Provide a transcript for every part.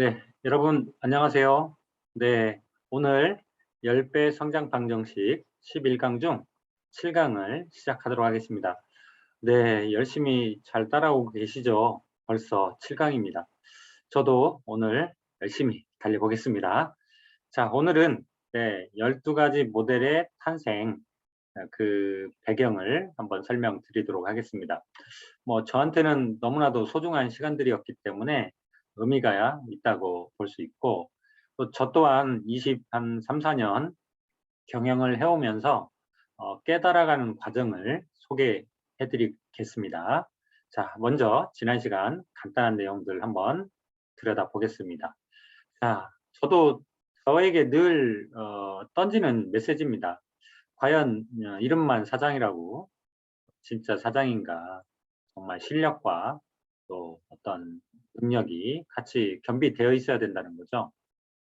네, 여러분 안녕하세요. 네, 오늘 10배 성장 방정식 11강 중 7강을 시작하도록 하겠습니다. 네, 열심히 잘 따라오고 계시죠? 벌써 7강입니다. 저도 오늘 열심히 달려보겠습니다. 자, 오늘은 12가지 모델의 탄생, 그 배경을 한번 설명드리도록 하겠습니다. 뭐 저한테는 너무나도 소중한 시간들이었기 때문에 의미가 있다고 볼 수 있고, 또 저 또한 3, 4년 경영을 해오면서 깨달아가는 과정을 소개해 드리겠습니다. 자, 먼저 지난 시간 간단한 내용들 한번 들여다보겠습니다. 자, 저도 저에게 늘 던지는 메시지입니다. 과연 이름만 사장이라고 진짜 사장인가? 정말 실력과 또 어떤 능력이 같이 겸비되어 있어야 된다는 거죠.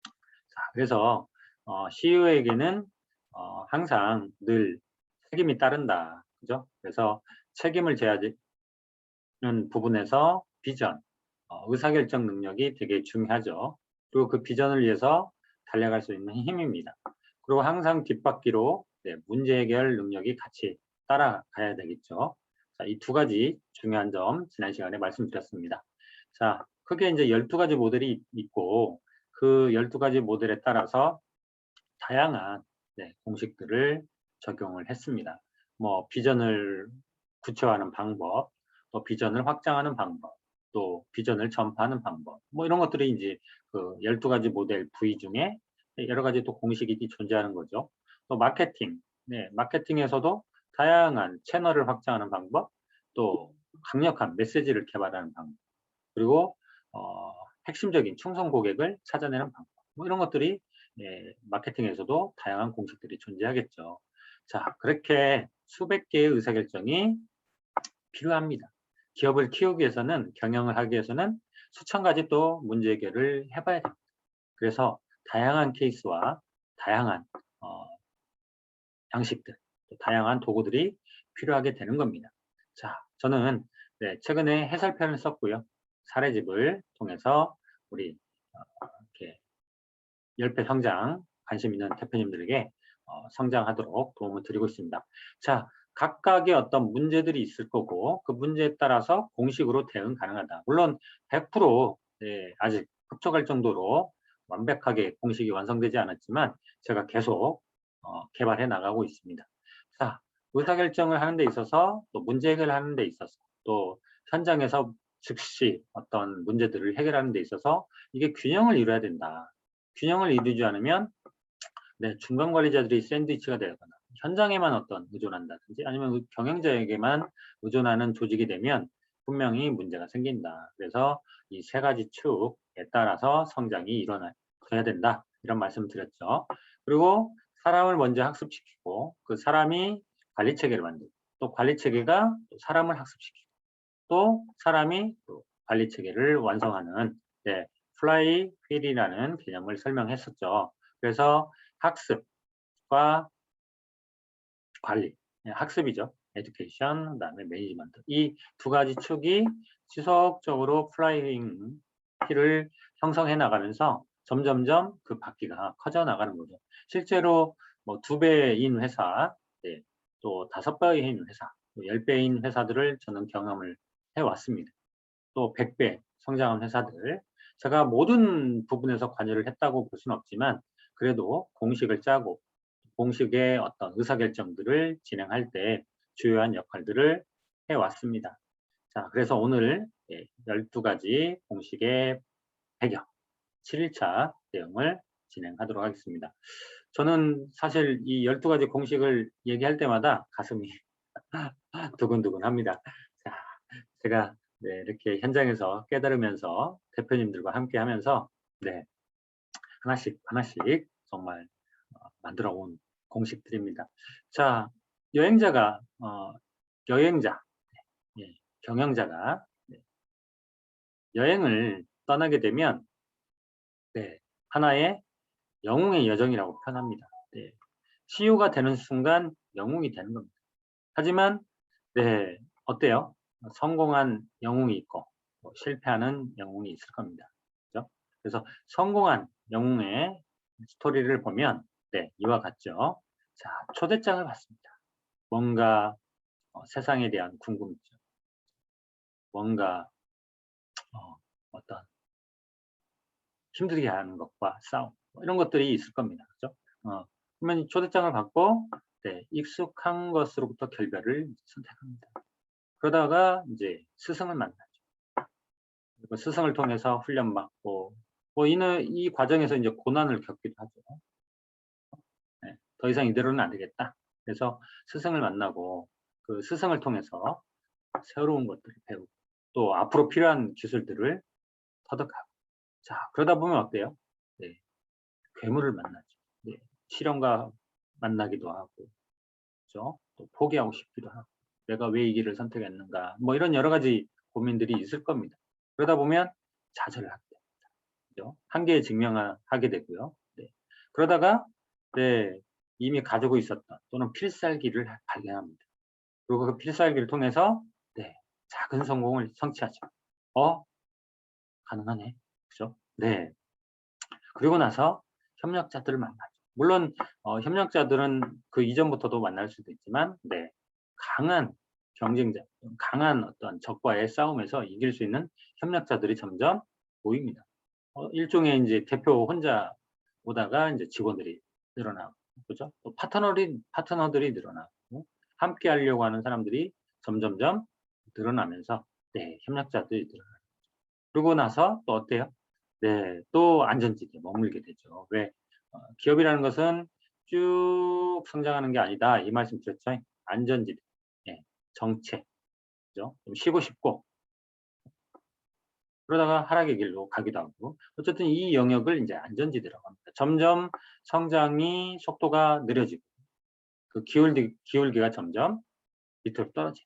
자, 그래서 CEO에게는 항상 늘 책임이 따른다. 그죠? 그래서 책임을 져야 되는 부분에서 비전, 의사결정 능력이 되게 중요하죠. 그리고 그 비전을 위해서 달려갈 수 있는 힘입니다. 그리고 항상 뒷바퀴로 문제 해결 능력이 같이 따라가야 되겠죠. 자, 이 두 가지 중요한 점 지난 시간에 말씀드렸습니다. 자, 크게 이제 12가지 모델이 있고 그 12가지 모델에 따라서 다양한 공식들을 적용을 했습니다. 뭐 비전을 구체화하는 방법, 또 비전을 확장하는 방법, 또 비전을 전파하는 방법, 뭐 이런 것들이 이제 그 12가지 모델 부위 중에 여러 가지 또 공식이 존재하는 거죠. 또 마케팅, 마케팅에서도 다양한 채널을 확장하는 방법, 또 강력한 메시지를 개발하는 방법, 그리고 핵심적인 충성 고객을 찾아내는 방법, 뭐 이런 것들이 마케팅에서도 다양한 공식들이 존재하겠죠. 자, 그렇게 수백 개의 의사결정이 필요합니다. 기업을 키우기 위해서는, 경영을 하기 위해서는 수천 가지 또 문제 해결을 해봐야 됩니다. 그래서 다양한 케이스와 다양한 양식들, 다양한 도구들이 필요하게 되는 겁니다. 자, 저는 최근에 해설편을 썼고요. 사례집을 통해서 우리 이렇게 10배 성장 관심 있는 대표님들에게 성장하도록 도움을 드리고 있습니다. 자, 각각의 어떤 문제들이 있을 거고 그 문제에 따라서 공식으로 대응 가능하다. 물론 100% 아직 흡족할 정도로 완벽하게 공식이 완성되지 않았지만 제가 계속 개발해 나가고 있습니다. 자, 의사결정을 하는 데 있어서 또 문제 해결하는 데 있어서 또 현장에서 즉시 어떤 문제들을 해결하는 데 있어서 이게 균형을 이루어야 된다. 균형을 이루지 않으면 중간 관리자들이 샌드위치가 되거나 현장에만 어떤 의존한다든지 아니면 경영자에게만 의존하는 조직이 되면 분명히 문제가 생긴다. 그래서 이 세 가지 축에 따라서 성장이 일어나야 된다. 이런 말씀 드렸죠. 그리고 사람을 먼저 학습시키고 그 사람이 관리 체계를 만들고 또 관리 체계가 또 사람을 학습시키고 또 사람이 또 관리 체계를 완성하는 플라이 휠이라는 개념을 설명했었죠. 그래서 학습과 관리, 학습이죠. 에듀케이션, 그다음에 매니지먼트. 이 두 가지 축이 지속적으로 플라잉 휠을 형성해 나가면서 점점점 그 바퀴가 커져 나가는 거죠. 실제로 뭐 2배인 회사, 또 5배인 회사, 10배인 회사들을 저는 경험을 해왔습니다. 또 100배 성장한 회사들, 제가 모든 부분에서 관여를 했다고 볼 수는 없지만 그래도 공식을 짜고 공식의 어떤 의사결정들을 진행할 때 주요한 역할들을 해왔습니다. 자, 그래서 오늘 12가지 공식의 배경 7일차 내용을 진행하도록 하겠습니다. 저는 사실 이 12가지 공식을 얘기할 때마다 가슴이 두근두근 합니다. 자, 제가 이렇게 현장에서 깨달으면서 대표님들과 함께 하면서 하나씩 하나씩 정말 만들어 온 공식들입니다. 자, 여행자가 여행자, 경영자가 여행을 떠나게 되면 하나의 영웅의 여정이라고 표현합니다. CEO가 되는 순간 영웅이 되는 겁니다. 하지만 어때요? 성공한 영웅이 있고 실패하는 영웅이 있을 겁니다. 그렇죠? 그래서 성공한 영웅의 스토리를 보면 네, 이와 같죠. 자, 초대장을 받습니다. 뭔가 세상에 대한 궁금증, 뭔가 어떤 힘들게 하는 것과 싸움, 이런 것들이 있을 겁니다. 그죠? 그러면 초대장을 받고 네, 익숙한 것으로부터 결별을 선택합니다. 그러다가 이제 스승을 만나죠. 그리고 스승을 통해서 훈련받고 이 과정에서 이제 고난을 겪기도 하죠. 네, 더 이상 이대로는 안 되겠다. 그래서 스승을 만나고 그 스승을 통해서 새로운 것들을 배우고 또 앞으로 필요한 기술들을 터득하고 자 그러다 보면 어때요? 네, 괴물을 만나죠. 네, 시련과 만나기도 하고 그렇죠? 또 포기하고 싶기도 하고 내가 왜 이 길을 선택했는가 뭐 이런 여러 가지 고민들이 있을 겁니다. 그러다 보면 좌절을 하게 됩니다. 그죠? 한계에 직면하게 되고요. 네. 그러다가 네, 이미 가지고 있었던 또는 필살기를 발견합니다. 그리고 그 필살기를 통해서 네, 작은 성공을 성취하죠. 가능하네. 그죠? 네. 그리고 나서 협력자들을 만나죠. 물론 협력자들은 그 이전부터도 만날 수도 있지만 네, 강한 경쟁자, 강한 어떤 적과의 싸움에서 이길 수 있는 협력자들이 점점 보입니다. 일종의 이제 대표 혼자 오다가 이제 직원들이 늘어나고, 그죠? 또 파트너들이 늘어나고, 함께 하려고 하는 사람들이 점점점 늘어나면서, 네, 협력자들이 늘어나요. 그러고 나서 또 어때요? 네, 또 안전지대에 머물게 되죠. 왜? 기업이라는 것은 쭉 성장하는 게 아니다. 이 말씀 드렸죠? 안전지대, 예, 정체, 그죠? 좀 쉬고 싶고, 그러다가 하락의 길로 가기도 하고 어쨌든 이 영역을 이제 안전지대라고 합니다. 점점 성장이 속도가 느려지고 그 기울기가 점점 밑으로 떨어지죠.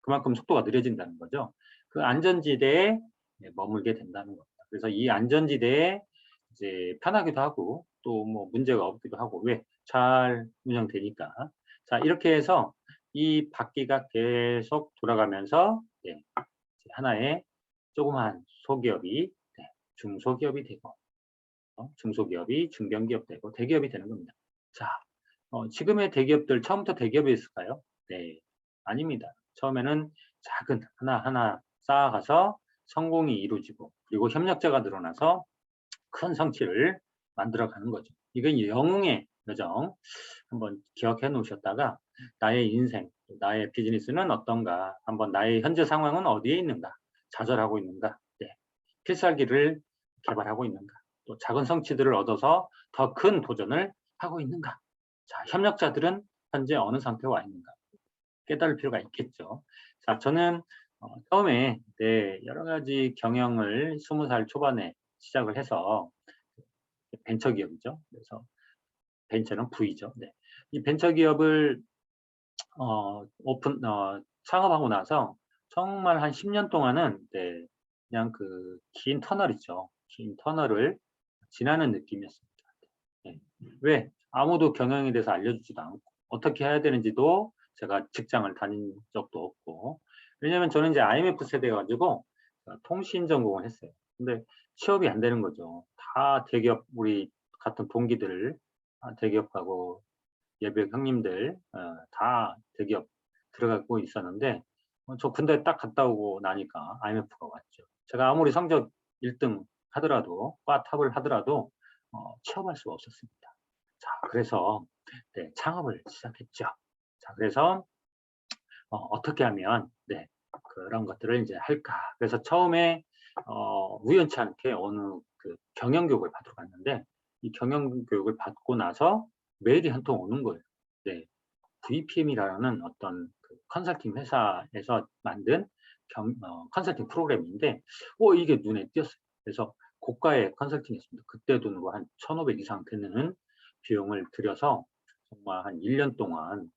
그만큼 속도가 느려진다는 거죠. 그 안전지대에 머물게 된다는 겁니다. 그래서 이 안전지대에 이제 편하기도 하고 또 뭐 문제가 없기도 하고 왜? 잘 운영되니까. 자, 이렇게 해서 이 바퀴가 계속 돌아가면서 네, 하나의 조그만 소기업이 네, 중소기업이 되고 중소기업이 중견기업 되고 대기업이 되는 겁니다. 자, 지금의 대기업들 처음부터 대기업이었을까요? 네, 아닙니다. 처음에는 작은 하나하나 쌓아가서 성공이 이루어지고 그리고 협력자가 늘어나서 큰 성취를 만들어가는 거죠. 이건 영웅의 여정 한번 기억해 놓으셨다가 나의 인생, 나의 비즈니스는 어떤가 한번 나의 현재 상황은 어디에 있는가 좌절하고 있는가 네. 필살기를 개발하고 있는가 또 작은 성취들을 얻어서 더 큰 도전을 하고 있는가 자 협력자들은 현재 어느 상태에 와 있는가 깨달을 필요가 있겠죠. 자 저는 처음에 네, 여러 가지 경영을 20살 초반에 시작을 해서 벤처기업이죠. 그래서 벤처는 V죠. 네. 이 벤처기업을 창업하고 나서 정말 한 10년 동안은 네, 그냥 그 긴 터널 있죠. 긴 터널을 지나는 느낌이었습니다. 네. 왜? 아무도 경영에 대해서 알려주지도 않고 어떻게 해야 되는지도 제가 직장을 다닌 적도 없고 왜냐면 저는 이제 IMF 세대여가지고 통신 전공을 했어요. 근데 취업이 안 되는 거죠. 다 대기업 우리 같은 동기들 대기업 가고 예비역 형님들 다 대기업 들어가고 있었는데 저 군대 딱 갔다 오고 나니까 IMF가 왔죠. 제가 아무리 성적 1등 하더라도 과 탑을 하더라도 취업할 수가 없었습니다. 자 그래서 네, 창업을 시작했죠. 자 그래서 어떻게 하면 네, 그런 것들을 이제 할까. 그래서 처음에 우연치 않게 어느 그 경영교육을 받으러 갔는데 이 경영교육을 받고 나서 메일이 한 통 오는 거예요. 네, VPM이라는 어떤 그 컨설팅 회사에서 만든 컨설팅 프로그램인데 이게 눈에 띄었어요. 그래서 고가의 컨설팅이었습니다. 그때 돈으로 한 1,500 이상 되는 비용을 들여서 정말 한 1년 동안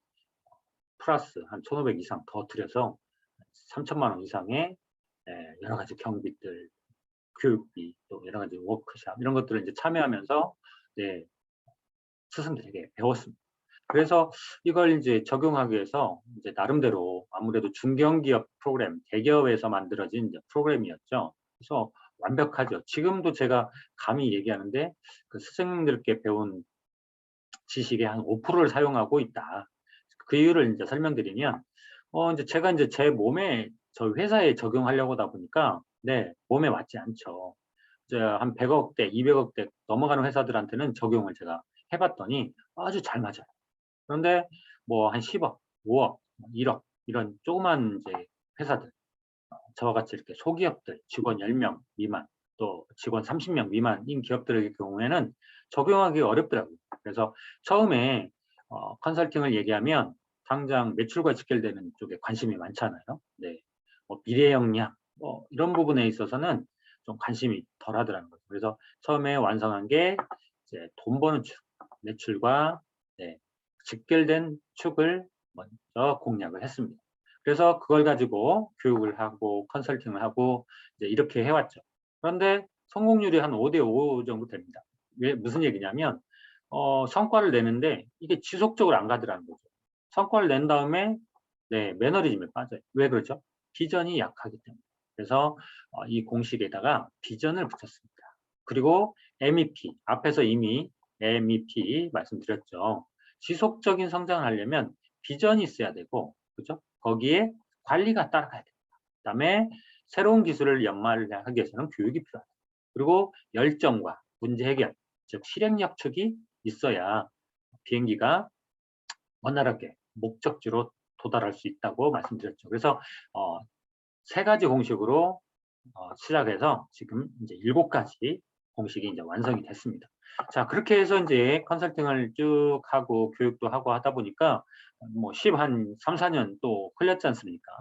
플러스 한 1,500 이상 더 들여서 3천만 원 이상의 여러 가지 경비들, 교육비, 또 여러 가지 워크샵 이런 것들을 이제 참여하면서 네, 스승들에게 배웠습니다. 그래서 이걸 이제 적용하기 위해서 이제 나름대로 아무래도 중견기업 프로그램, 대기업에서 만들어진 이제 프로그램이었죠. 그래서 완벽하죠. 지금도 제가 감히 얘기하는데 그 스승님들께 배운 지식의 한 5%를 사용하고 있다. 그 이유를 이제 설명드리면, 이제 제가 이제 제 몸에, 저 회사에 적용하려고 하다 보니까, 네, 몸에 맞지 않죠. 이제 한 100억대, 200억대 넘어가는 회사들한테는 적용을 제가 해봤더니 아주 잘 맞아요. 그런데 뭐 한 10억, 5억, 1억, 이런 조그만 이제 회사들, 저와 같이 이렇게 소기업들, 직원 10명 미만, 또 직원 30명 미만인 기업들의 경우에는 적용하기 어렵더라고요. 그래서 처음에 컨설팅을 얘기하면 당장 매출과 직결되는 쪽에 관심이 많잖아요. 네, 뭐 미래 역량, 뭐 이런 부분에 있어서는 좀 관심이 덜 하더라는 거죠. 그래서 처음에 완성한 게 이제 돈 버는 축, 매출과 네, 직결된 축을 먼저 공략을 했습니다. 그래서 그걸 가지고 교육을 하고 컨설팅을 하고 이제 이렇게 해왔죠. 그런데 성공률이 한 5대5 정도 됩니다. 왜, 무슨 얘기냐면 성과를 내는데 이게 지속적으로 안 가더라는 거죠. 성과를 낸 다음에 네, 매너리즘에 빠져요. 왜 그렇죠? 비전이 약하기 때문에. 그래서 이 공식에다가 비전을 붙였습니다. 그리고 MEP, 앞에서 이미 MEP 말씀드렸죠. 지속적인 성장을 하려면 비전이 있어야 되고, 그죠? 거기에 관리가 따라가야 됩니다. 그 다음에 새로운 기술을 연마하기 위해서는 교육이 필요하다. 그리고 열정과 문제 해결, 즉 실행력 측이 있어야 비행기가 원활하게 목적지로 도달할 수 있다고 말씀드렸죠. 그래서 세 가지 공식으로 시작해서 지금 이제 7가지 공식이 이제 완성이 됐습니다. 자, 그렇게 해서 이제 컨설팅을 쭉 하고 교육도 하고 하다 보니까 뭐 10한 3, 4년 또 흘렸지 않습니까?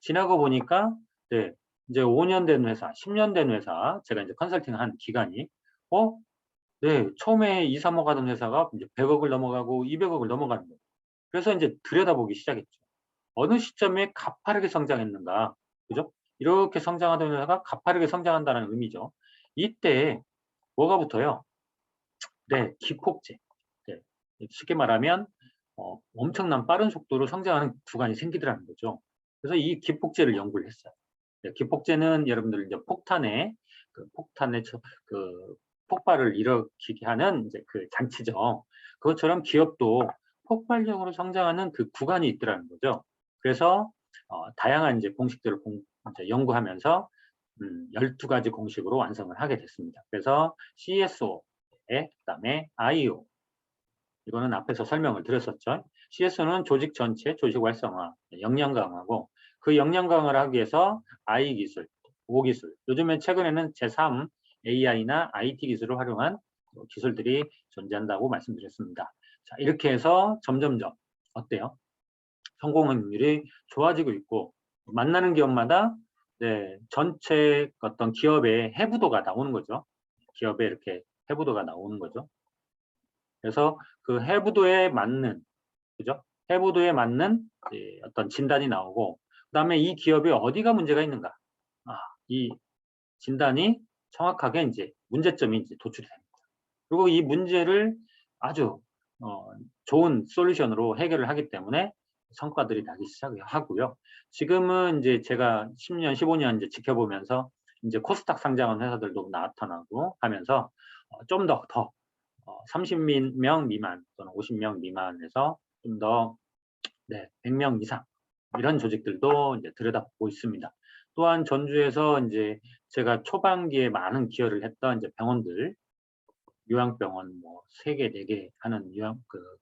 지나고 보니까 네, 이제 5년 된 회사, 10년 된 회사, 제가 이제 컨설팅 한 기간이 네, 처음에 2, 3억 하던 회사가 이제 100억을 넘어가고 200억을 넘어가는 거예요. 그래서 이제 들여다보기 시작했죠. 어느 시점에 가파르게 성장했는가, 그죠? 이렇게 성장하던 회사가 가파르게 성장한다는 의미죠. 이때 뭐가 붙어요? 네, 기폭제. 네, 쉽게 말하면 엄청난 빠른 속도로 성장하는 구간이 생기더라는 거죠. 그래서 이 기폭제를 연구를 했어요. 네, 기폭제는 여러분들 이제 폭탄의 그 폭발을 일으키게 하는 이제 그 장치죠. 그것처럼 기업도 폭발적으로 성장하는 그 구간이 있더라는 거죠. 그래서 다양한 이제 공식들을 이제 연구하면서 12가지 공식으로 완성을 하게 됐습니다. 그래서 CSO에 그다음에 IO, 이거는 앞에서 설명을 드렸었죠. CS는 조직 전체, 조직 활성화, 역량 강화고, 그 역량 강화를 하기 위해서 I 기술, O 기술, 요즘엔 최근에는 제3 AI나 IT 기술을 활용한 기술들이 존재한다고 말씀드렸습니다. 자, 이렇게 해서 점점점 어때요? 성공 확률이 좋아지고 있고, 만나는 기업마다 네, 전체 어떤 기업의 해부도가 나오는 거죠. 기업에 이렇게 해부도가 나오는 거죠. 그래서 그 해부도에 맞는, 그죠? 해부도에 맞는 어떤 진단이 나오고, 그 다음에 이 기업에 어디가 문제가 있는가? 이 진단이 정확하게 이제 문제점이 이제 도출이 됩니다. 그리고 이 문제를 아주 좋은 솔루션으로 해결을 하기 때문에 성과들이 나기 시작하고요. 지금은 이제 제가 10년, 15년 이제 지켜보면서 이제 코스닥 상장한 회사들도 나타나고 하면서 좀 더 30명 미만 또는 50명 미만에서 좀 더 네, 100명 이상 이런 조직들도 이제 들여다보고 있습니다. 또한 전주에서 이제 제가 초반기에 많은 기여를 했던 이제 병원들, 요양병원 뭐 3개, 4개 하는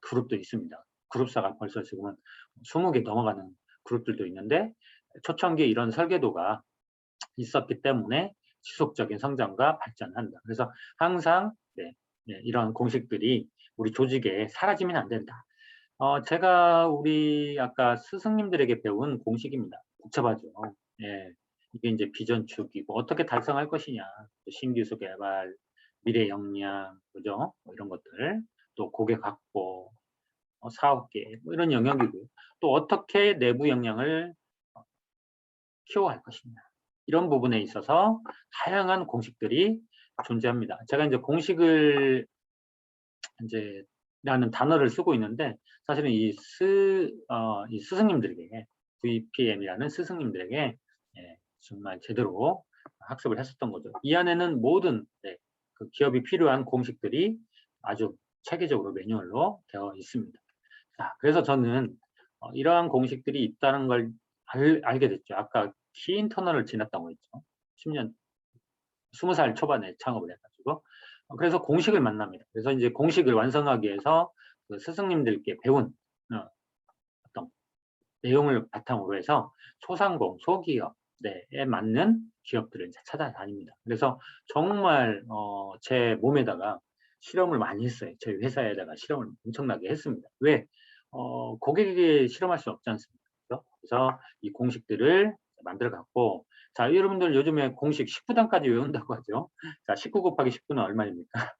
그룹도 있습니다. 그룹사가 벌써 지금은 20개 넘어가는 그룹들도 있는데 초창기에 이런 설계도가 있었기 때문에 지속적인 성장과 발전한다. 그래서 항상 네, 이런 공식들이 우리 조직에 사라지면 안 된다. 제가 우리 아까 스승님들에게 배운 공식입니다. 복잡하죠. 예, 이게 이제 비전축이고 어떻게 달성할 것이냐, 신기술 개발, 미래 역량, 그죠? 뭐 이런 것들, 또 고객 확보, 사업계, 뭐 이런 영역이고요. 또 어떻게 내부 역량을 키워갈 것이냐, 이런 부분에 있어서 다양한 공식들이 존재합니다. 제가 이제 공식을 이제 라는 단어를 쓰고 있는데 사실은 이 스승님들에게 VPM이라는 스승님들에게 정말 제대로 학습을 했었던 거죠. 이 안에는 모든 그 기업이 필요한 공식들이 아주 체계적으로 매뉴얼로 되어 있습니다. 자, 그래서 저는 이러한 공식들이 있다는 걸 알게 됐죠. 아까 키인터널을 지났다고 했죠. 10년, 20살 초반에 창업을 해가지고. 그래서 공식을 만납니다. 그래서 이제 공식을 완성하기 위해서 그 스승님들께 배운 어떤 내용을 바탕으로 해서 소상공, 소기업에 맞는 기업들을 이제 찾아다닙니다. 그래서 정말 제 몸에다가 실험을 많이 했어요. 저희 회사에다가 실험을 엄청나게 했습니다. 왜? 고객에게 실험할 수 없지 않습니까? 그래서 이 공식들을 만들어 갖고, 자, 여러분들 요즘에 공식 19단까지 외운다고 하죠. 자, 19 곱하기 19는 얼마입니까?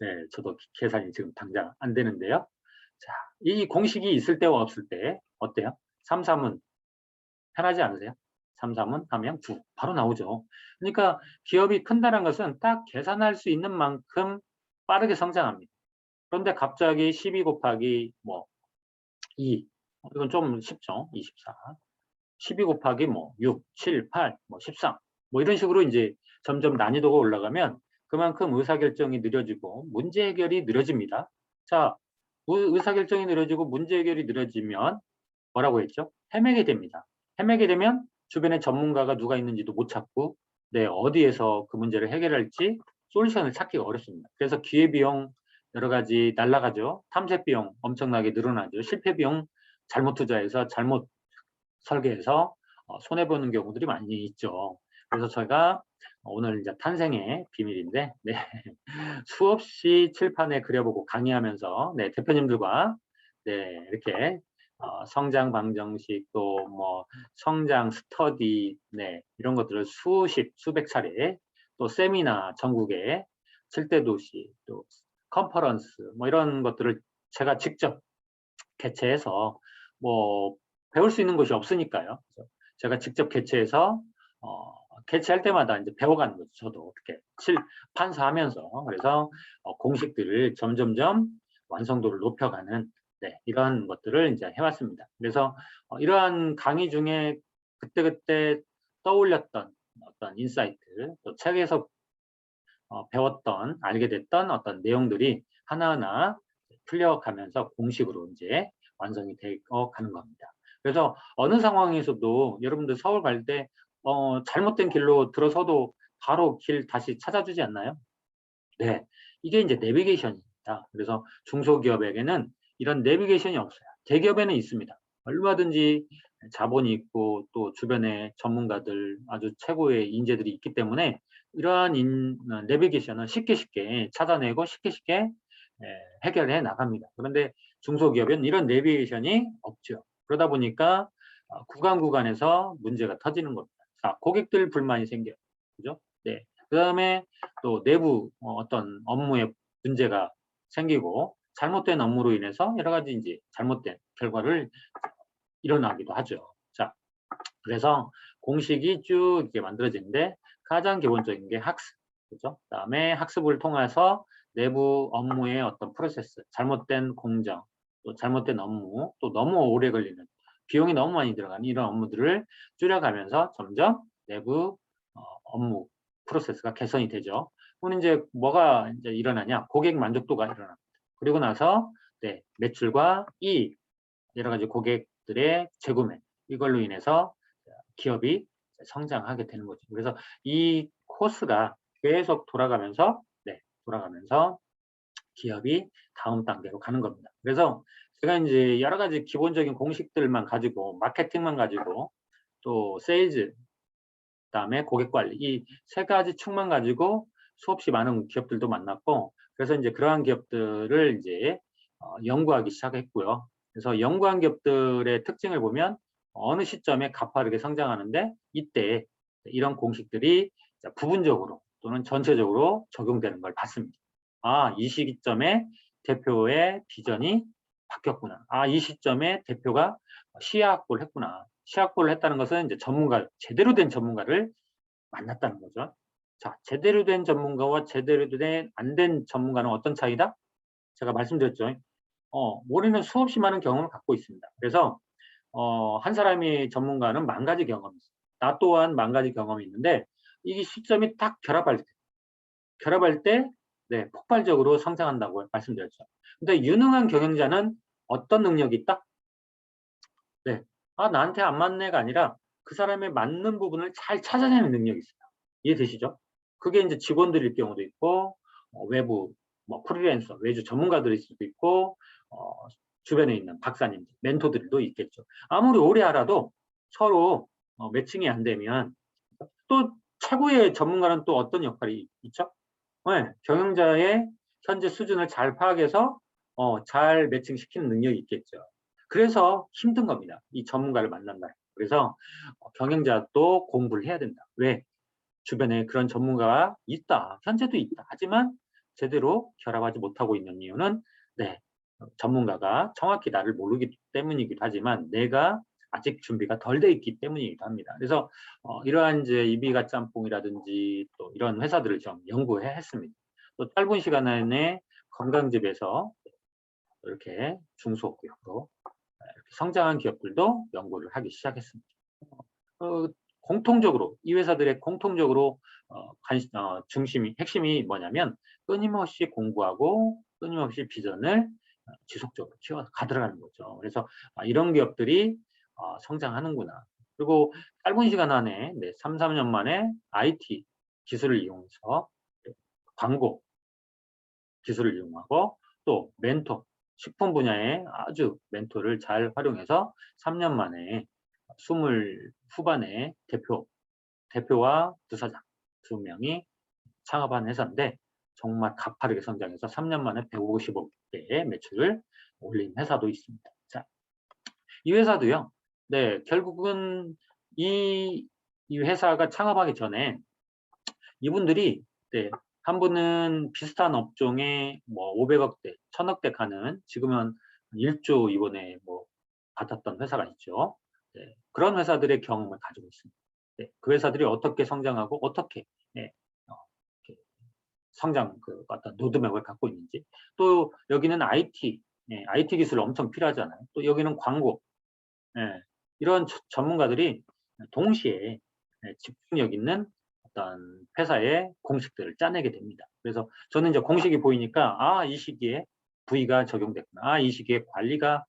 네, 저도 계산이 지금 당장 안 되는데요. 자, 이 공식이 있을 때와 없을 때 어때요? 3, 3은 편하지 않으세요? 3, 3은 하면 9 바로 나오죠. 그러니까 기업이 큰다는 것은 딱 계산할 수 있는 만큼 빠르게 성장합니다. 그런데 갑자기 12 곱하기 뭐 2, 이건 좀 쉽죠. 24. 12 곱하기 뭐 6, 7, 8, 뭐 13. 뭐 이런 식으로 이제 점점 난이도가 올라가면 그만큼 의사결정이 느려지고 문제 해결이 느려집니다. 자, 의사결정이 느려지고 문제 해결이 느려지면 뭐라고 했죠? 헤매게 됩니다. 헤매게 되면 주변에 전문가가 누가 있는지도 못 찾고 어디에서 그 문제를 해결할지 솔루션을 찾기가 어렵습니다. 그래서 기회비용 여러 가지 날라가죠. 탐색비용 엄청나게 늘어나죠. 실패비용 잘못 투자해서 잘못 설계해서 손해보는 경우들이 많이 있죠. 그래서 저희가 오늘 이제 탄생의 비밀인데 수없이 칠판에 그려보고 강의하면서 대표님들과 이렇게 성장 방정식 또 뭐 성장 스터디 이런 것들을 수백 차례 또 세미나 전국에 7대 도시 또 컨퍼런스 뭐 이런 것들을 제가 직접 개최해서 뭐 배울 수 있는 곳이 없으니까요. 그래서 제가 직접 개최해서 개최할 때마다 이제 배워가는 거죠. 저도 어떻게 판사하면서 그래서 공식들을 점점점 완성도를 높여가는 이러한 것들을 이제 해왔습니다. 그래서 이러한 강의 중에 그때그때 떠올렸던 어떤 인사이트, 또 책에서 배웠던, 알게 됐던 어떤 내용들이 하나하나 풀려가면서 공식으로 이제 완성이 되어 가는 겁니다. 그래서 어느 상황에서도 여러분들 서울 갈 때 잘못된 길로 들어서도 바로 길 다시 찾아주지 않나요? 네, 이게 이제 내비게이션입니다. 그래서 중소기업에게는 이런 내비게이션이 없어요. 대기업에는 있습니다. 얼마든지 자본이 있고 또 주변에 전문가들 아주 최고의 인재들이 있기 때문에 이러한 내비게이션은 쉽게 찾아내고 쉽게 해결해 나갑니다. 그런데 중소기업은 이런 내비게이션이 없죠. 그러다 보니까 구간에서 문제가 터지는 겁니다. 자, 고객들 불만이 생겨요. 그죠? 네. 그 다음에 또 내부 어떤 업무에 문제가 생기고 잘못된 업무로 인해서 여러 가지 이제 잘못된 결과를 일어나기도 하죠. 자, 그래서 공식이 쭉 이렇게 만들어지는데 가장 기본적인 게 학습, 그죠? 그다음에 학습을 통해서 내부 업무의 어떤 프로세스, 잘못된 공정, 또 잘못된 업무, 또 너무 오래 걸리는 비용이 너무 많이 들어가는 이런 업무들을 줄여가면서 점점 내부 업무 프로세스가 개선이 되죠. 그럼 이제 뭐가 이제 일어나냐? 고객 만족도가 일어납니다. 그리고 나서 매출과 이익, 여러 가지 고객들의 재구매 이걸로 인해서 기업이 성장하게 되는 거죠. 그래서 이 코스가 계속 돌아가면서 기업이 다음 단계로 가는 겁니다. 그래서 제가 이제 여러 가지 기본적인 공식들만 가지고 마케팅만 가지고 또 세일즈 그다음에 고객 관리 이 세 가지 축만 가지고 수없이 많은 기업들도 만났고 그래서 이제 그러한 기업들을 이제 연구하기 시작했고요. 그래서 연구한 기업들의 특징을 보면 어느 시점에 가파르게 성장하는데 이때 이런 공식들이 부분적으로 또는 전체적으로 적용되는 걸 봤습니다. 아, 이 시점에 대표의 비전이 바뀌었구나. 아, 이 시점에 대표가 시야 확보를 했구나. 시야 확보를 했다는 것은 이제 제대로 된 전문가를 만났다는 거죠. 자, 제대로 된 전문가와 제대로 된 안 된 전문가는 어떤 차이다? 제가 말씀드렸죠. 우리는 수없이 많은 경험을 갖고 있습니다. 그래서 한 사람이 전문가는 10,000가지 경험이 있어요. 나 또한 10,000가지 경험이 있는데 이 시점이 딱 결합할 때 네, 폭발적으로 성장한다고 말씀드렸죠. 근데 유능한 경영자는 어떤 능력이 있다? 네. 나한테 안 맞는 애가 아니라 그 사람에 맞는 부분을 잘 찾아내는 능력이 있어요. 이해되시죠? 그게 이제 직원들일 경우도 있고, 외부, 프리랜서, 외주 전문가들일 수도 있고, 주변에 있는 박사님, 멘토들도 있겠죠. 아무리 오래 알아도 서로 매칭이 안 되면 또 최고의 전문가는 또 어떤 역할이 있죠? 네, 경영자의 현재 수준을 잘 파악해서 잘 매칭시키는 능력이 있겠죠. 그래서 힘든 겁니다. 이 전문가를 만난다. 그래서 경영자도 공부를 해야 된다. 왜? 주변에 그런 전문가가 있다. 현재도 있다. 하지만 제대로 결합하지 못하고 있는 이유는 네, 전문가가 정확히 나를 모르기 때문이기도 하지만 내가 아직 준비가 덜 돼 있기 때문이기도 합니다. 그래서 이러한 이제 이비가 짬뽕이라든지 또 이런 회사들을 좀 연구해 했습니다. 또 짧은 시간 안에 건강집에서 이렇게 중소기업으로 이렇게 성장한 기업들도 연구를 하기 시작했습니다. 공통적으로 이 회사들의 공통적으로 핵심이 뭐냐면 끊임없이 공부하고 끊임없이 비전을 지속적으로 키워 가들어가는 거죠. 그래서 이런 기업들이 성장하는구나. 그리고 짧은 시간 안에 3, 4년 만에 IT 기술을 이용해서 광고 기술을 이용하고 또 멘토, 식품 분야의 아주 멘토를 잘 활용해서 3년 만에 20 후반에 대표와 부사장 2명이 창업한 회사인데 정말 가파르게 성장해서 3년 만에 150억대의 매출을 올린 회사도 있습니다. 자, 이 회사도요. 네, 결국은 이 회사가 창업하기 전에 이분들이 네, 한 분은 비슷한 업종에 500억대, 1000억대 가는 지금은 1조 이번에 받았던 회사가 있죠. 네, 그런 회사들의 경험을 가지고 있습니다. 네, 그 회사들이 어떻게 성장하고 어떻게 네, 성장 어떤 로드맵을 갖고 있는지 또 여기는 IT, IT 기술 엄청 필요하잖아요. 또 여기는 광고, 이런 전문가들이 동시에 집중력 있는 어떤 회사의 공식들을 짜내게 됩니다. 그래서 저는 이제 공식이 보이니까 이 시기에 V가 적용됐구나. 이 시기에 관리가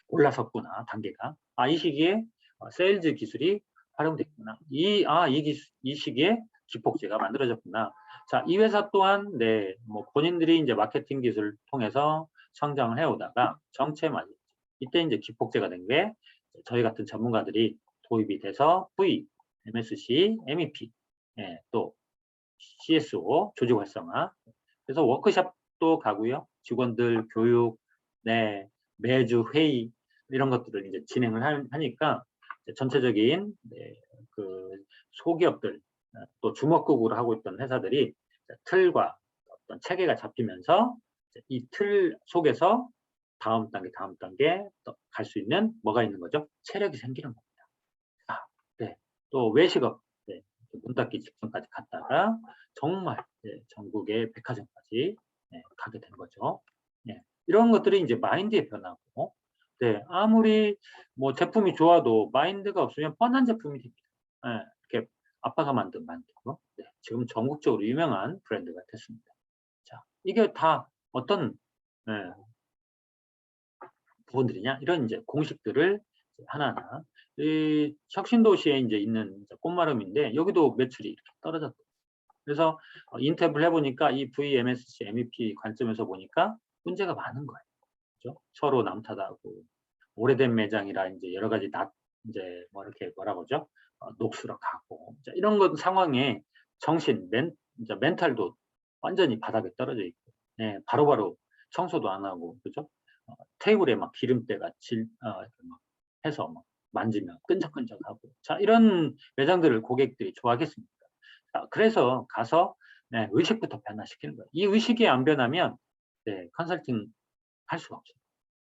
올라섰구나. 단계가. 이 시기에 세일즈 기술이 활용됐구나. 이 시기에 기폭제가 만들어졌구나. 자, 이 회사 또한 본인들이 이제 마케팅 기술을 통해서 성장을 해오다가 정체 맞이. 이때 이제 기폭제가 된 게 저희 같은 전문가들이 도입이 돼서 V, MSC, MEP, 또 CSO, 조직 활성화. 그래서 워크숍도 가고요. 직원들 교육, 매주 회의 이런 것들을 이제 진행을 하니까 전체적인 그 소기업들 또 주먹국으로 하고 있던 회사들이 틀과 어떤 체계가 잡히면서 이 틀 속에서 다음 단계 갈 수 있는 뭐가 있는 거죠? 체력이 생기는 겁니다. 네. 또 외식업 문 닫기 직전까지 갔다가 정말 전국의 백화점까지 가게 된 거죠. 이런 것들이 이제 마인드의 변화고, 아무리 제품이 좋아도 마인드가 없으면 뻔한 제품이 됩니다. 이렇게 아빠가 만든 만두고, 지금 전국적으로 유명한 브랜드가 됐습니다. 자, 이게 다 어떤 부분들이냐? 이런 이제 공식들을 하나하나. 이 혁신도시에 이제 있는 꽃마름인데 여기도 매출이 이렇게 떨어졌고. 그래서 인터뷰를 해보니까 이 VMSC, MEP 관점에서 보니까 문제가 많은 거예요. 그렇죠? 서로 남탓하고 오래된 매장이라 이제 여러 가지 이제 이렇게 뭐라고 하죠? 녹슬어 가고 이런 것 상황에 이제 멘탈도 완전히 바닥에 떨어져 있고, 바로바로 청소도 안 하고, 그죠? 테이블에 막 기름때가 해서 막 만지면 끈적끈적하고. 자, 이런 매장들을 고객들이 좋아하겠습니까? 자, 그래서 가서 의식부터 변화시키는 거예요. 이 의식이 안 변하면 컨설팅 할 수가 없어요.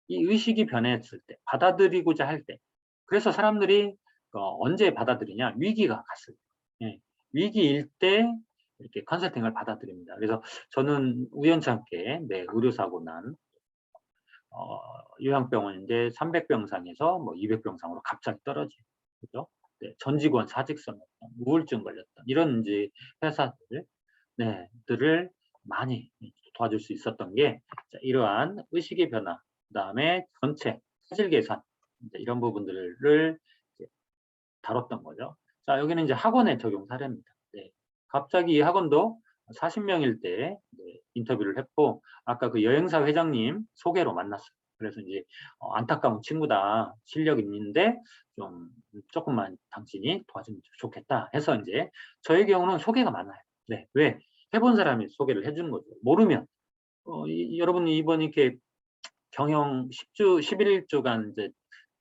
이 의식이 변했을 때, 받아들이고자 할 때, 그래서 사람들이 언제 받아들이냐? 위기가 갔을 때. 위기일 때 이렇게 컨설팅을 받아들입니다. 그래서 저는 우연찮게 의료사고 난 요양병원인데 300병상에서 200병상으로 갑자기 떨어지죠. 그죠? 네, 전 직원 사직서였던, 우울증 걸렸던 이런 이제 회사들, 네, 들을 많이 도와줄 수 있었던 게 자, 이러한 의식의 변화, 그다음에 전체 체질 개선 이런 부분들을 이제 다뤘던 거죠. 자, 여기는 이제 학원의 적용 사례입니다. 네, 갑자기 이 학원도 40명일 때 네, 인터뷰를 했고 아까 그 여행사 회장님 소개로 만났어요. 그래서 이제 안타까운 친구다, 실력 있는데 좀 조금만 당신이 도와주면 좋겠다 해서 이제 저의 경우는 소개가 많아요. 네, 왜? 해본 사람이 소개를 해주는 거죠. 모르면 여러분이 이번 이렇게 경영 10주, 11주간 이제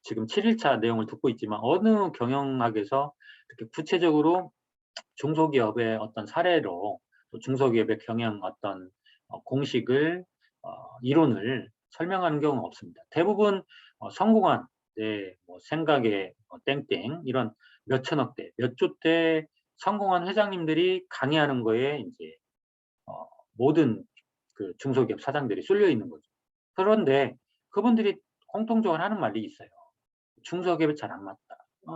지금 7일차 내용을 듣고 있지만 어느 경영학에서 이렇게 구체적으로 중소기업의 어떤 사례로 또 중소기업의 경영 어떤 공식을 이론을 설명하는 경우는 없습니다. 대부분 성공한 네, 뭐 생각의 땡땡 이런 몇천억대, 몇 조대 성공한 회장님들이 강의하는 거에 이제 모든 그 중소기업 사장들이 쏠려 있는 거죠. 그런데 그분들이 공통적으로 하는 말이 있어요. 중소기업이 잘 안 맞다.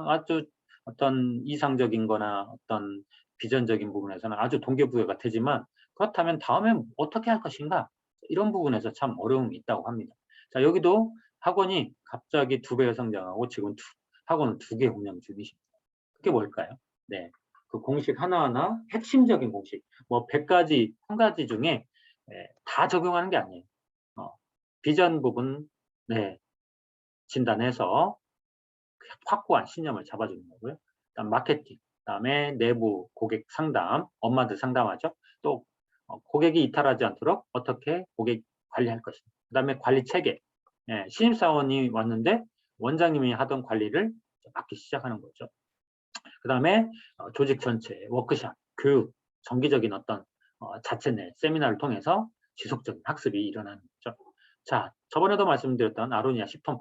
아주 어떤 이상적인 거나 어떤 비전적인 부분에서는 아주 동기부여가 되지만 그렇다면 다음엔 어떻게 할 것인가? 이런 부분에서 참 어려움이 있다고 합니다. 자, 여기도 학원이 갑자기 2배 성장하고 지금 학원은 2개 운영 중이십니다. 그게 뭘까요? 네. 그 공식 하나하나 핵심적인 공식, 뭐 100가지, 1000가지 중에 다 적용하는 게 아니에요. 비전 부분, 네, 진단해서 확고한 신념을 잡아주는 거고요. 그다음 마케팅, 그다음에 내부 고객 상담, 엄마들 상담하죠. 또 고객이 이탈하지 않도록 어떻게 고객 관리할 것인가. 그다음에 관리 체계, 예, 신입사원이 왔는데 원장님이 하던 관리를 맡기 시작하는 거죠. 그다음에 조직 전체 워크숍, 교육, 정기적인 어떤 자체 내 세미나를 통해서 지속적인 학습이 일어나는 거죠. 자, 저번에도 말씀드렸던 아로니아 10톤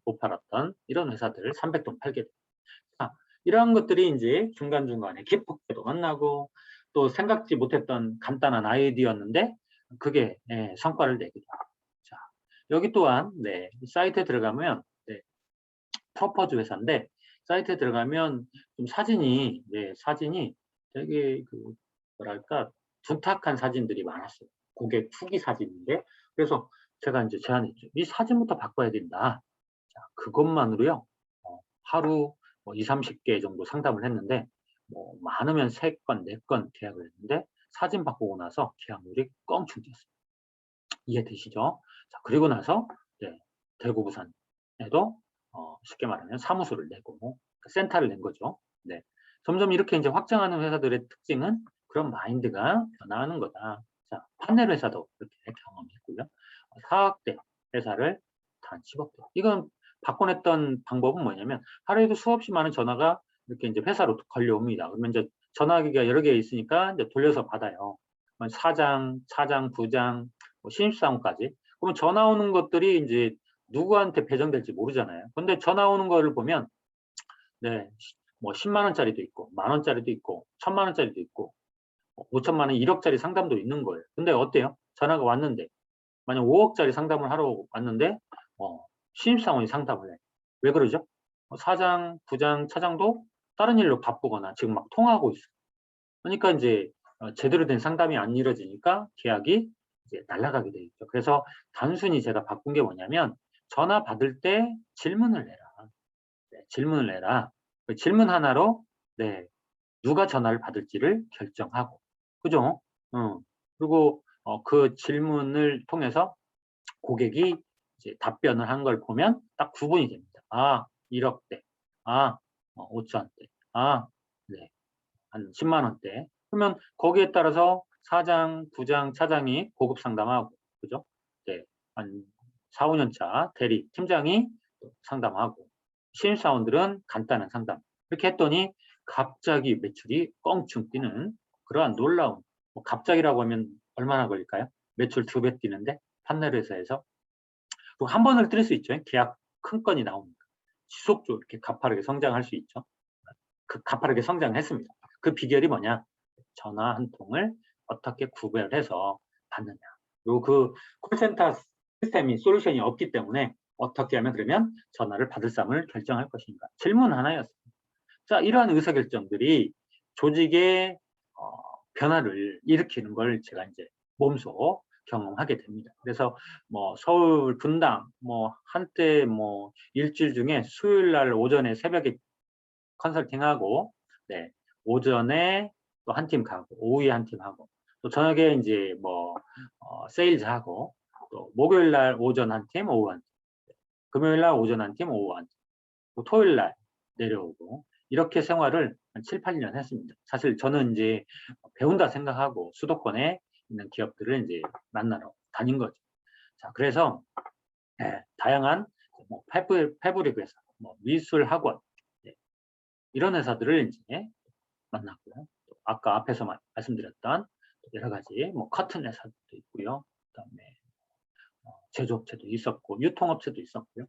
못 팔았던 이런 회사들 300톤 팔게 됩니다. 자, 이러한 것들이 이제 중간중간에 기폭제도 만나고 또 생각지 못했던 간단한 아이디어였는데 그게 성과를 내기도 하고. 자, 여기 또한 네, 사이트에 들어가면 네, 프로포즈 회사인데 사이트에 들어가면 좀 사진이 네, 사진이 되게 그 뭐랄까 둔탁한 사진들이 많았어요. 고객 후기 사진인데 그래서 제가 이제 제안했죠. 이 사진부터 바꿔야 된다. 자, 그것만으로요. 하루 뭐 2, 30개 정도 상담을 했는데 뭐 많으면 3건, 4건 계약을 했는데 사진 바꾸고 나서 계약률이 껑충 뛰었어요. 이해되시죠? 자, 그리고 나서 네, 대구 부산에도 쉽게 말하면 사무소를 내고 센터를 낸 거죠. 네. 점점 이렇게 이제 확장하는 회사들의 특징은 그런 마인드가 변화하는 거다. 자, 판넬 회사도 그렇게 경험했고요. 4억대 회사를 단 10억대. 이건 바꿔냈던 방법은 뭐냐면 하루에도 수없이 많은 전화가 이렇게 이제 회사로 걸려옵니다. 그러면 이제 전화기가 여러 개 있으니까 이제 돌려서 받아요. 사장, 차장, 부장, 뭐 신입사원까지. 그러면 전화 오는 것들이 이제 누구한테 배정될지 모르잖아요. 근데 전화 오는 거를 보면 네, 뭐 10만 원짜리도 있고, 만 원짜리도 있고, 1000만 원짜리도 있고, 5천만 원, 1억짜리 상담도 있는 거예요. 근데 어때요? 전화가 왔는데 만약 5억짜리 상담을 하러 왔는데 신입사원이 상담을 해. 왜 그러죠? 사장, 부장, 차장도 다른 일로 바쁘거나 지금 막 통화하고 있어요. 그러니까 이제 제대로 된 상담이 안 이루어지니까 계약이 이제 날아가게 돼 있죠. 그래서 단순히 제가 바꾼 게 뭐냐면 전화 받을 때 질문을 내라. 네, 질문을 내라. 그 질문 하나로 네, 누가 전화를 받을지를 결정하고, 그죠? 그리고 그 질문을 통해서 고객이 이제 답변을 한 걸 보면 딱 구분이 됩니다. 아, 1억대. 아, 5천원대. 아, 네. 한 10만 원대. 그러면 거기에 따라서 사장, 부장, 차장이 고급 상담하고, 그죠? 네. 한 4, 5년 차 대리, 팀장이 상담하고, 신입사원들은 간단한 상담. 이렇게 했더니 갑자기 매출이 껑충 뛰는 그러한 놀라운, 뭐 갑자기라고 하면 얼마나 걸릴까요? 매출 2배 뛰는데, 판넬 회사에서. 또 한 번을 뛸 수 있죠. 계약 큰 건이 나오니까. 지속적으로 이렇게 가파르게 성장할 수 있죠. 그 가파르게 성장했습니다. 그 비결이 뭐냐? 전화 한 통을 어떻게 구별해서 받느냐. 그리고 그 콜센터 시스템이 솔루션이 없기 때문에 어떻게 하면 그러면 전화를 받을 사람을 결정할 것인가. 질문 하나였습니다. 자, 이러한 의사결정들이 조직의 변화를 일으키는 걸 제가 이제 몸소 경험하게 됩니다. 그래서 뭐 서울 분당 뭐 한때 뭐 일주일 중에 수요일 날 오전에 새벽에 컨설팅하고, 네, 오전에 또 한 팀 가고, 오후에 한 팀 하고, 또 저녁에 이제 뭐 세일즈 하고, 또 목요일 날 오전 한 팀, 오후 한 팀, 금요일 날 오전 한 팀, 오후 한 팀, 또 토요일 날 내려오고, 이렇게 생활을 한 7, 8년 했습니다. 사실 저는 이제 배운다 생각하고 수도권에 있는 기업들을 이제 만나러 다닌 거죠. 자, 그래서 다양한 뭐 패브릭 회사, 뭐 미술 학원, 네, 이런 회사들을 이제 만났고요. 또 아까 앞에서 말씀드렸던 여러 가지 뭐 커튼 회사도 있고요. 그다음에 제조업체도 있었고 유통업체도 있었고요.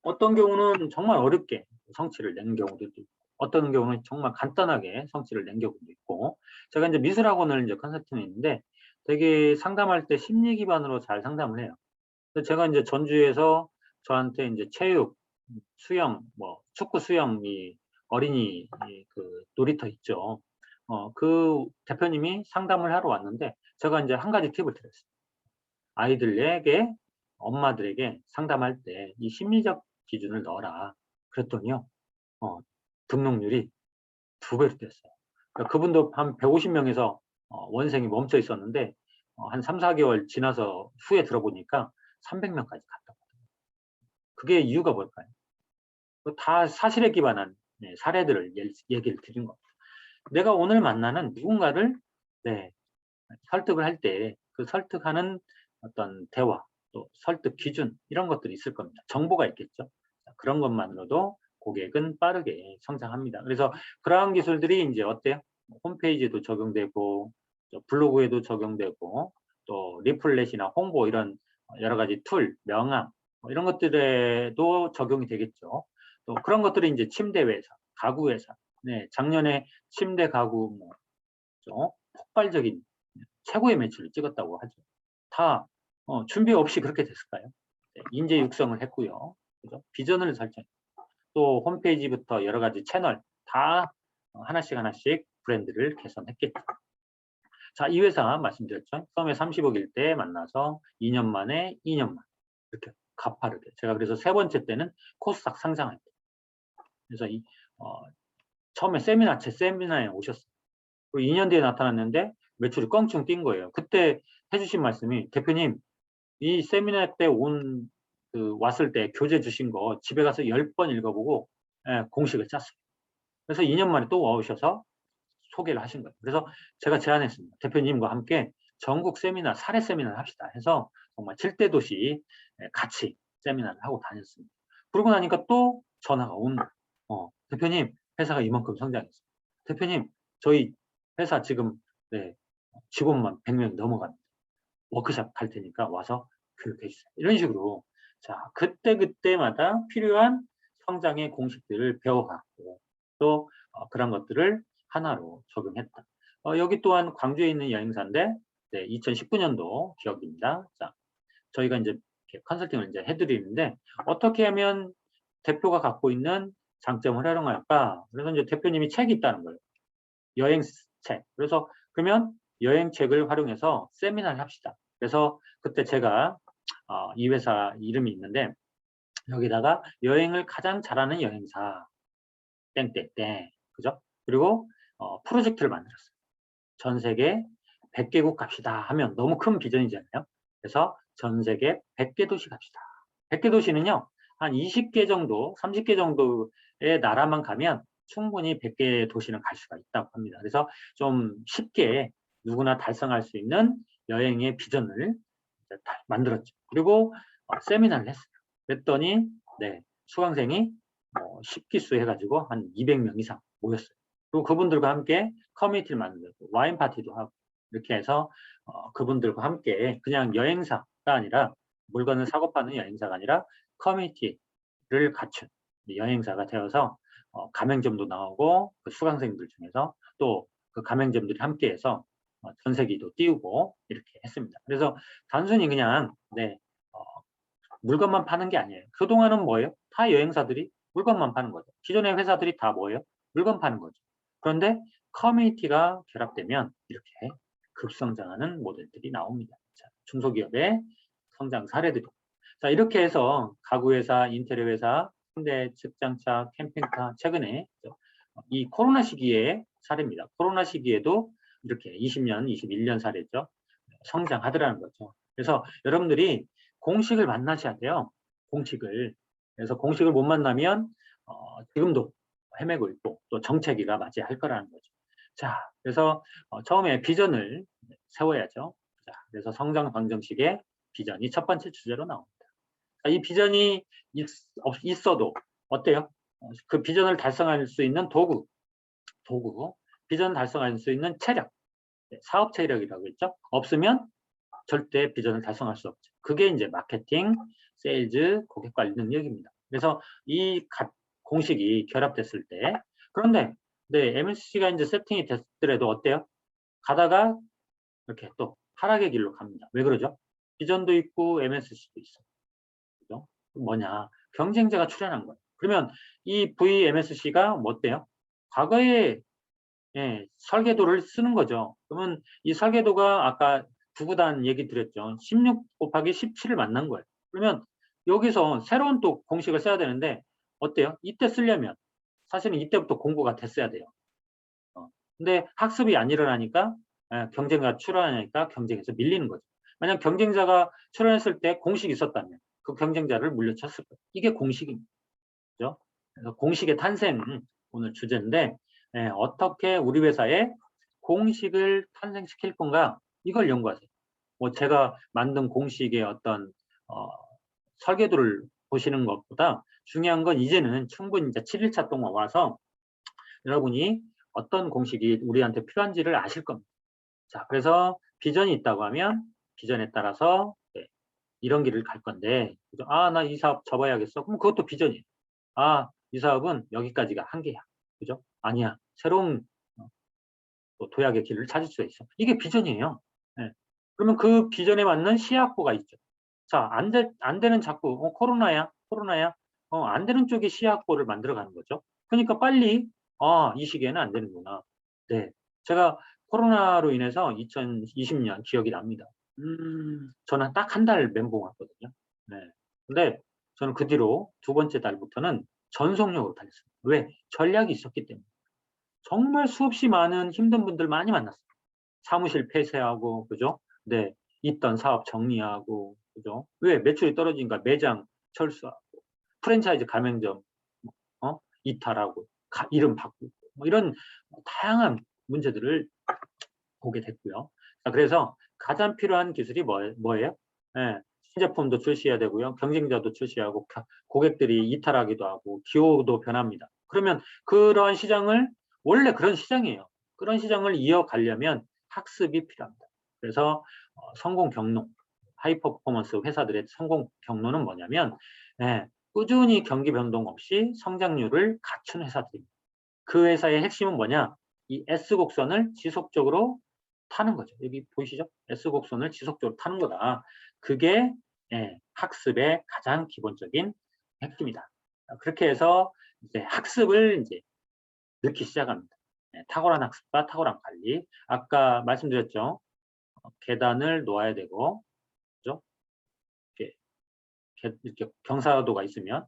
어떤 경우는 정말 어렵게 성취를 낸 경우도 있고, 어떤 경우는 정말 간단하게 성취를 낸 경우도 있고, 제가 이제 미술학원을 이제 컨설팅에 있는데 되게 상담할 때 심리 기반으로 잘 상담을 해요. 그래서 제가 이제 전주에서 저한테 이제 체육, 수영, 뭐 축구 수영이 어린이 그 놀이터 있죠. 그 대표님이 상담을 하러 왔는데 제가 이제 한 가지 팁을 드렸어요. 아이들에게, 엄마들에게 상담할 때 이 심리적 기준을 넣어라. 그랬더니요, 등록률이 2배로 뛰었어요. 그러니까 그분도 한 150명에서 원생이 멈춰 있었는데 한 3, 4개월 지나서 후에 들어보니까 300명까지 갔다거든요. 그게 이유가 뭘까요? 다 사실에 기반한 사례들을 얘기를 드린 겁니다. 내가 오늘 만나는 누군가를 네, 설득을 할 때 그 설득하는 어떤 대화, 또 설득 기준 이런 것들이 있을 겁니다. 정보가 있겠죠. 그런 것만으로도 고객은 빠르게 성장합니다. 그래서 그러한 기술들이 이제 어때요? 홈페이지에도 적용되고, 블로그에도 적용되고, 또 리플렛이나 홍보 이런 여러 가지 툴, 명함 이런 것들에도 적용이 되겠죠. 또 그런 것들이 이제 침대 회사, 가구 회사, 네, 작년에 침대 가구 뭐 폭발적인 최고의 매출을 찍었다고 하죠. 다 준비 없이 그렇게 됐을까요? 네, 인재 육성을 했고요. 그죠? 비전을 설정, 또 홈페이지부터 여러 가지 채널 다 하나씩 하나씩 브랜드를 개선했겠죠. 자, 이 회사 말씀드렸죠. 처음에 30억일 때 만나서 2년 만에 2년 만 이렇게 가파르게. 제가 그래서 세 번째 때는 코스닥 상장할 때. 그래서 처음에 제 세미나에 오셨어요. 그리고 2년 뒤에 나타났는데 매출이 껑충 뛴 거예요. 그때 해주신 말씀이, 대표님, 이 세미나 때 왔을 때 교재 주신 거 집에 가서 10번 읽어보고 공식을 짰어요. 그래서 2년 만에 또 와오셔서 소개를 하신 거예요. 그래서 제가 제안했습니다. 대표님과 함께 전국 세미나, 사례 세미나를 합시다 해서 정말 7대 도시 같이 세미나를 하고 다녔습니다. 그러고 나니까 또 전화가 온 거예요. 대표님, 회사가 이만큼 성장했어요. 대표님, 저희 회사 지금 직원만 100명이 넘어갑니다. 워크숍 갈 테니까 와서 교육해 주세요. 이런 식으로 자, 그때마다 필요한 성장의 공식들을 배워갔고, 또 그런 것들을 하나로 적용했다. 여기 또한 광주에 있는 여행사인데 2019년도 기억입니다. 자, 저희가 이제 컨설팅을 이제 해드리는데 어떻게 하면 대표가 갖고 있는 장점을 활용할까? 그래서 이제 대표님이 책이 있다는 거예요. 여행책. 그래서 그러면 여행책을 활용해서 세미나를 합시다. 그래서 그때 제가 이 회사 이름이 있는데 여기다가 여행을 가장 잘하는 여행사 땡땡땡, 그죠? 그리고 프로젝트를 만들었어요. 전 세계 100개국 갑시다 하면 너무 큰 비전이잖아요. 그래서 전 세계 100개 도시 갑시다. 100개 도시는요, 한 20개 정도, 30개 정도의 나라만 가면 충분히 100개 도시는 갈 수가 있다고 합니다. 그래서 좀 쉽게 누구나 달성할 수 있는 여행의 비전을 만들었죠. 그리고 세미나를 했어요. 그랬더니 수강생이 10기수 해가지고 한 200명 이상 모였어요. 그리고 그분들과 함께 커뮤니티를 만들고 와인 파티도 하고 이렇게 해서 그분들과 함께 그냥 여행사가 아니라, 물건을 사고 파는 여행사가 아니라 커뮤니티를 갖춘 여행사가 되어서 가맹점도 나오고, 그 수강생들 중에서 또 그 가맹점들이 함께해서 전세기도 띄우고 이렇게 했습니다. 그래서 단순히 그냥 물건만 파는 게 아니에요. 그동안은 뭐예요? 다 여행사들이 물건만 파는 거죠. 기존의 회사들이 다 뭐예요? 물건 파는 거죠. 그런데 커뮤니티가 결합되면 이렇게 급성장하는 모델들이 나옵니다. 자, 중소기업의 성장 사례들이. 자, 이렇게 해서 가구회사, 인테리어회사, 현대 측장차, 캠핑카, 최근에 이 코로나 시기의 사례입니다. 코로나 시기에도 이렇게 20년, 21년 사례죠. 성장하더라는 거죠. 그래서 여러분들이 공식을 만나셔야 돼요. 공식을. 그래서 공식을 못 만나면 지금도 헤매고 있고 또 정체기가 맞이할 거라는 거죠. 자, 그래서 처음에 비전을 세워야죠. 자, 그래서 성장 방정식의 비전이 첫 번째 주제로 나옵니다. 자, 이 비전이 있어도 어때요? 그 비전을 달성할 수 있는 도구, 비전 달성할 수 있는 체력, 사업 체력이라고 했죠. 없으면 절대 비전을 달성할 수 없죠. 그게 이제 마케팅, 세일즈, 고객 관리 능력입니다. 그래서 이 공식이 결합됐을 때, 그런데 MSC가 이제 세팅이 됐더라도 어때요? 가다가 이렇게 또 하락의 길로 갑니다. 왜 그러죠? 비전도 있고 MSC도 있어요. 그죠? 뭐냐? 경쟁자가 출현한 거예요. 그러면 이 VMSC가 뭐 어때요? 과거에 설계도를 쓰는 거죠. 그러면 이 설계도가 아까 구구단 얘기 드렸죠. 16 곱하기 17을 만난 거예요. 그러면 여기서 새로운 또 공식을 써야 되는데 어때요? 이때 쓰려면 사실은 이때부터 공부가 됐어야 돼요. 근데 학습이 안 일어나니까 경쟁자가 출현하니까 경쟁에서 밀리는 거죠. 만약 경쟁자가 출현했을 때 공식이 있었다면 그 경쟁자를 물려쳤을 거예요. 이게 공식입니다. 그죠? 그래서 공식의 탄생 오늘 주제인데 어떻게 우리 회사에 공식을 탄생시킬 건가 이걸 연구하세요. 뭐 제가 만든 공식의 어떤 설계도를 보시는 것보다 중요한 건 이제는 충분히 이제 7일차 동안 와서 여러분이 어떤 공식이 우리한테 필요한지를 아실 겁니다. 자, 그래서 비전이 있다고 하면 비전에 따라서 이런 길을 갈 건데 아, 나 이 사업 접어야겠어. 그럼 그것도 비전이에요. 아, 이 사업은 여기까지가 한계야. 그죠? 아니야. 새로운 또 도약의 길을 찾을 수가 있어. 이게 비전이에요. 네. 그러면 그 비전에 맞는 시약보가 있죠. 자, 안 되는 자꾸 코로나야. 안 되는 쪽에 시약보를 만들어 가는 거죠. 그러니까 빨리 이 시기에는 안 되는구나. 네. 제가 코로나로 인해서 2020년 기억이 납니다. 저는 딱 한 달 멘붕 왔거든요. 네. 근데 저는 그 뒤로 두 번째 달부터는 전속력으로 달렸어요. 왜? 전략이 있었기 때문에. 정말 수없이 많은 힘든 분들 많이 만났어요. 사무실 폐쇄하고, 그죠? 네. 있던 사업 정리하고, 그죠? 왜? 매출이 떨어지니까 매장 철수하고, 프랜차이즈 가맹점, 이탈하고, 이름 바꾸고, 뭐 이런 다양한 문제들을 보게 됐고요. 자, 그래서 가장 필요한 기술이 뭐예요? 예, 신제품도 출시해야 되고요. 경쟁자도 출시하고 고객들이 이탈하기도 하고 기호도 변합니다. 그러면 그런 시장을 원래 그런 시장이에요. 그런 시장을 이어가려면 학습이 필요합니다. 그래서 성공 경로, 하이퍼 퍼포먼스 회사들의 성공 경로는 뭐냐면 꾸준히 경기 변동 없이 성장률을 갖춘 회사들입니다. 그 회사의 핵심은 뭐냐? 이 S곡선을 지속적으로 타는 거죠. 여기 보이시죠? S곡선을 지속적으로 타는 거다. 그게 학습의 가장 기본적인 핵심이다. 그렇게 해서 이제 학습을 이제 넣기 시작합니다. 탁월한 학습과 탁월한 관리. 아까 말씀드렸죠. 계단을 놓아야 되고, 그죠? 이렇게 경사도가 있으면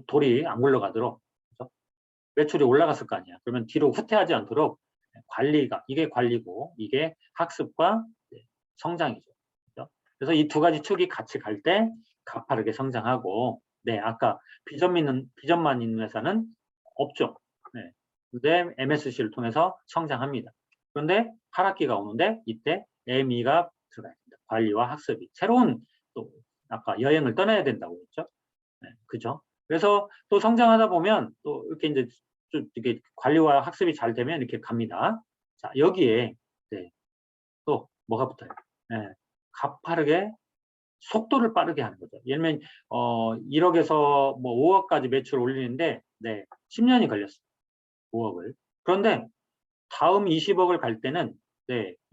돌이 안 굴러가도록 매출이 올라갔을 거 아니야. 그러면 뒤로 후퇴하지 않도록 관리가, 이게 관리고 이게 학습과 성장이죠. 그렇죠? 그래서 이 두 가지 축이 같이 갈 때 가파르게 성장하고, 아까 비전만 있는 회사는 없죠. 근데 MSC를 통해서 성장합니다. 그런데 하락기가 오는데 이때 ME가 들어가야 됩니다. 관리와 학습이. 새로운 또 아까 여행을 떠나야 된다고 했죠. 그죠? 그래서 또 성장하다 보면 또 이렇게 이제 좀 이렇게 관리와 학습이 잘 되면 이렇게 갑니다. 자, 여기에 또 뭐가 붙어요? 가파르게 속도를 빠르게 하는 거죠. 예를 들면 1억에서 뭐 5억까지 매출 올리는데 10년이 걸렸어요. 5억을. 그런데 다음 20억을 갈 때는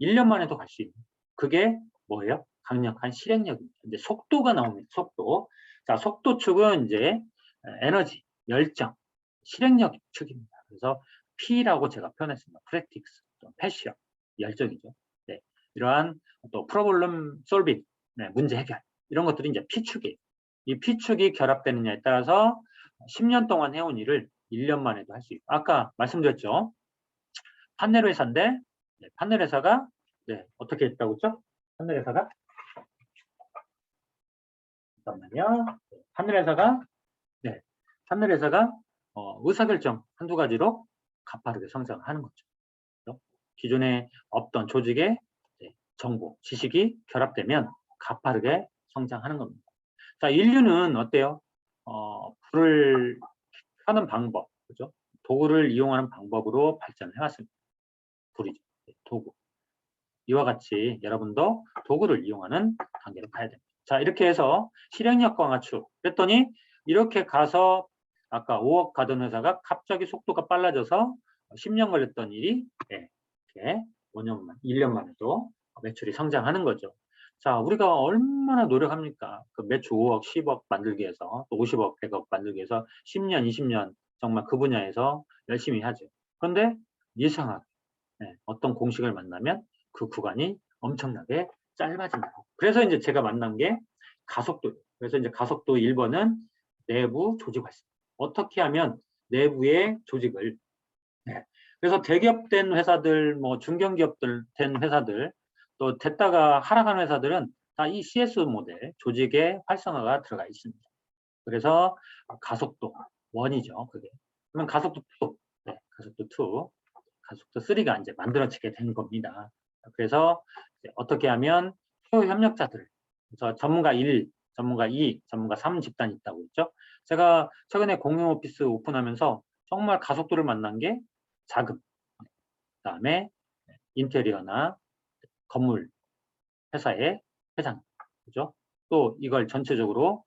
1년 만에도 갈 수 있는. 그게 뭐예요? 강력한 실행력입니다. 이제 속도가 나옵니다. 속도. 자, 속도 축은 이제 에너지, 열정, 실행력 축입니다. 그래서 P라고 제가 표현했습니다. 프랙티스, 패션, 열정이죠. 네, 이러한 또 프로블럼 솔빙, 네, 문제 해결 이런 것들이 이제 P축이에요. 이 P축이 결합되느냐에 따라서 10년 동안 해온 일을 1년 만에도 할 수 있고, 아까 말씀드렸죠. 판넬 회사인데, 네, 판넬 회사가 네, 어떻게 했다고 했죠? 판넬 회사가 잠깐만요. 판넬 회사가 네, 판넬 회사가 의사결정 한두 가지로 가파르게 성장하는 거죠. 그렇죠? 기존에 없던 조직의 정보, 지식이 결합되면 가파르게 성장하는 겁니다. 자, 인류는 어때요? 불을 켜는 방법, 그죠? 도구를 이용하는 방법으로 발전을 해왔습니다. 불이죠. 도구. 이와 같이 여러분도 도구를 이용하는 단계로 가야 됩니다. 자, 이렇게 해서 실행력 강화축. 그랬더니 이렇게 가서 아까 5억 가던 회사가 갑자기 속도가 빨라져서 10년 걸렸던 일이 이렇게 5년 만, 1년 만에도 매출이 성장하는 거죠. 자, 우리가 얼마나 노력합니까? 그 매출 5억, 10억 만들기 위해서, 또 50억, 100억 만들기 위해서 10년, 20년 정말 그 분야에서 열심히 하죠. 그런데 이상하게 어떤 공식을 만나면 그 구간이 엄청나게 짧아진다. 그래서 이제 제가 만난 게 가속도. 그래서 이제 가속도 1번은 내부 조직 활성. 어떻게 하면 내부의 조직을 그래서 대기업된 회사들, 뭐 중견기업들 된 회사들, 또 됐다가 하락한 회사들은 다 이 CS 모델 조직의 활성화가 들어가 있습니다. 그래서 가속도 1이죠. 그게. 그러면 가속도 2, 가속도 2, 가속도 3가 이제 만들어지게 된 겁니다. 그래서 어떻게 하면 소요 협력자들, 그래서 전문가 1, 전문가 2, 전문가 3 집단이 있다고 했죠. 제가 최근에 공용 오피스 오픈하면서 정말 가속도를 만난 게 자금, 그다음에 인테리어나 건물 회사의 회장, 그죠? 또 이걸 전체적으로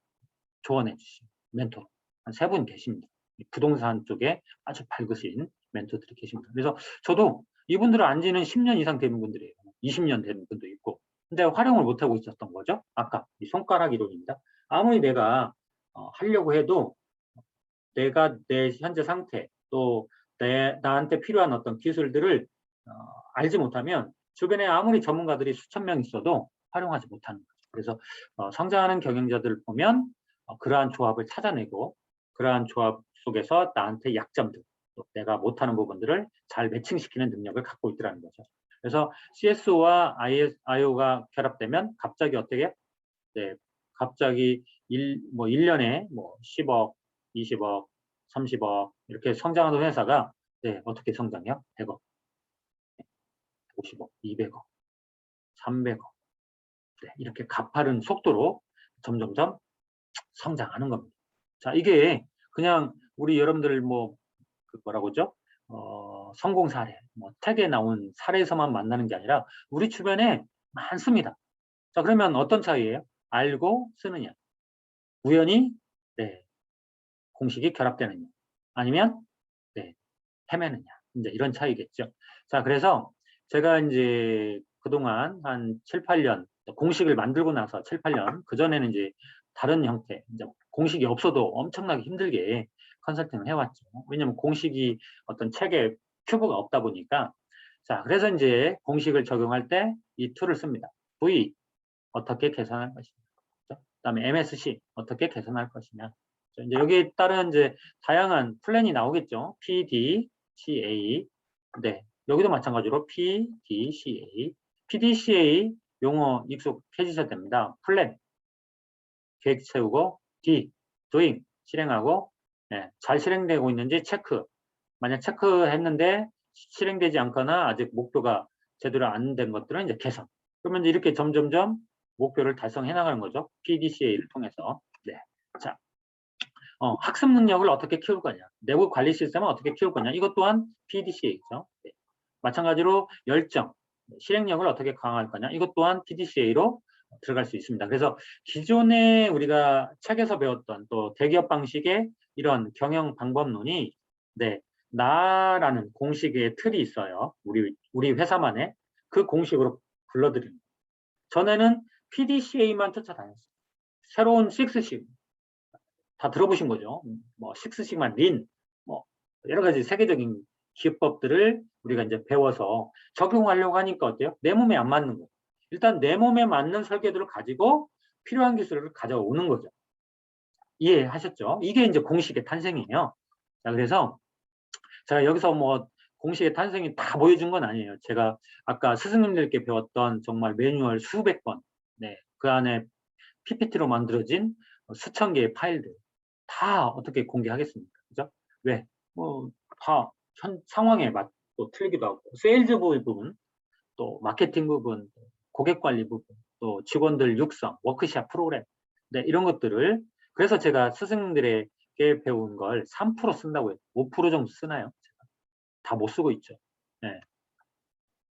조언해 주신 멘토 한 3분 계십니다. 부동산 쪽에 아주 밝으신 멘토들이 계십니다. 그래서 저도 이분들은 안지는 10년 이상 된 분들이에요. 20년 된 분도 있고. 근데 활용을 못하고 있었던 거죠. 아까 이 손가락 이론입니다. 아무리 내가 하려고 해도 내가 내 현재 상태 또 나한테 필요한 어떤 기술들을 알지 못하면 주변에 아무리 전문가들이 수천 명 있어도 활용하지 못하는 거죠. 그래서 성장하는 경영자들을 보면 그러한 조합을 찾아내고 그러한 조합 속에서 나한테 약점들, 또 내가 못하는 부분들을 잘 매칭시키는 능력을 갖고 있더라는 거죠. 그래서 CSO와 IO가 결합되면 갑자기 어떻게? 네, 갑자기 1년에 뭐 10억, 20억, 30억 이렇게 성장하는 회사가 어떻게 성장해요? 100억, 50억, 200억, 300억 이렇게 가파른 속도로 점점점 성장하는 겁니다. 자, 이게 그냥 우리 여러분들 뭐라고 하죠? 성공 사례, 책에 나온 사례에서만 만나는 게 아니라 우리 주변에 많습니다. 자, 그러면 어떤 차이예요? 알고 쓰느냐, 우연히 공식이 결합되느냐, 아니면 헤매느냐, 이제 이런 차이겠죠. 자, 그래서 제가 이제 그동안 한 7, 8년 공식을 만들고 나서 7, 8년 그전에는 이제 다른 형태, 이제 공식이 없어도 엄청나게 힘들게 컨설팅을 해왔죠. 왜냐면 공식이 어떤 책에 큐브가 없다 보니까. 자, 그래서 이제 공식을 적용할 때 이 툴을 씁니다. V 어떻게 계산할 것이냐, 그다음에 MSC 어떻게 계산할 것이냐. 이제 여기에 따른 이제 다양한 플랜이 나오겠죠. PD, CA. 네, 여기도 마찬가지로 PDCA. PDCA 용어 익숙해지셔야 됩니다. 플랜, 계획 세우고, D, doing, 실행하고, 잘 실행되고 있는지 체크. 만약 체크했는데 실행되지 않거나 아직 목표가 제대로 안 된 것들은 이제 개선. 그러면 이렇게 점점점 목표를 달성해 나가는 거죠. PDCA를 통해서. 네. 자, 학습 능력을 어떻게 키울 거냐, 내부 관리 시스템을 어떻게 키울 거냐, 이것 또한 PDCA죠. 네. 마찬가지로 열정, 실행력을 어떻게 강화할 거냐, 이것 또한 PDCA로 들어갈 수 있습니다. 그래서 기존에 우리가 책에서 배웠던 또 대기업 방식의 이런 경영 방법론이 나라는 공식의 틀이 있어요. 우리 회사만의 그 공식으로 불러드립니다. 전에는 PDCA만 쫓아다녔어요. 새로운 6C 다 들어보신 거죠. 뭐 식스시그마, 린, 뭐 여러 가지 세계적인 기법들을 우리가 이제 배워서 적용하려고 하니까 어때요? 내 몸에 안 맞는 거예요. 일단 내 몸에 맞는 설계도를 가지고 필요한 기술을 가져오는 거죠. 이해하셨죠? 이게 이제 공식의 탄생이에요. 자, 그래서 제가 여기서 뭐 공식의 탄생이 다 보여준 건 아니에요. 제가 아까 스승님들께 배웠던 정말 매뉴얼 수백 번, 네, 그 안에 PPT로 만들어진 수천 개의 파일들 다 어떻게 공개하겠습니까? 그죠? 왜? 뭐 다 상황에 맞고 틀리기도 하고, 세일즈 부분, 또 마케팅 부분, 고객 관리 부분, 또 직원들 육성, 워크샵 프로그램, 네, 이런 것들을 그래서 제가 스승들에게 배운 걸 3% 쓴다고 해요. 5% 정도 쓰나요? 다 못 쓰고 있죠. 네.